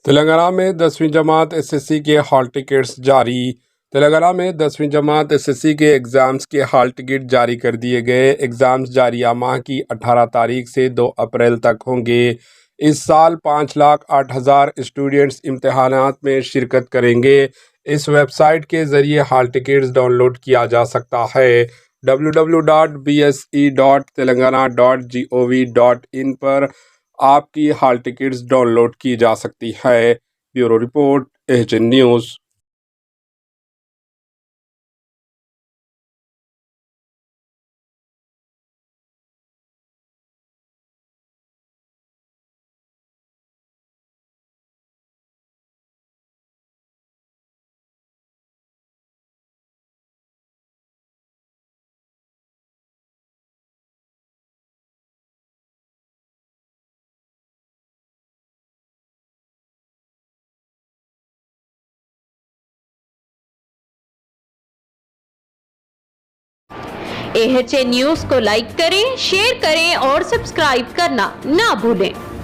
तेलंगाना में 10वीं जमात एसएससी के हॉल टिकट्स जारी। तेलंगाना में 10वीं जमात एसएससी के एग्ज़ाम्स के हॉल टिकट जारी कर दिए गए। एग्ज़ाम्स जारिया माह की 18 तारीख से 2 अप्रैल तक होंगे। इस साल 5,08,000 स्टूडेंट्स इम्तहानात में शिरकत करेंगे। इस वेबसाइट के ज़रिए हॉल टिकट्स डाउनलोड किया जा सकता है। www.bse.telangana.gov.in पर आपकी हॉल टिकट्स डाउनलोड की जा सकती है। Bureau report, HN news. AHN news को लाइक करें, शेयर करें और सब्सक्राइब करना ना भूलें।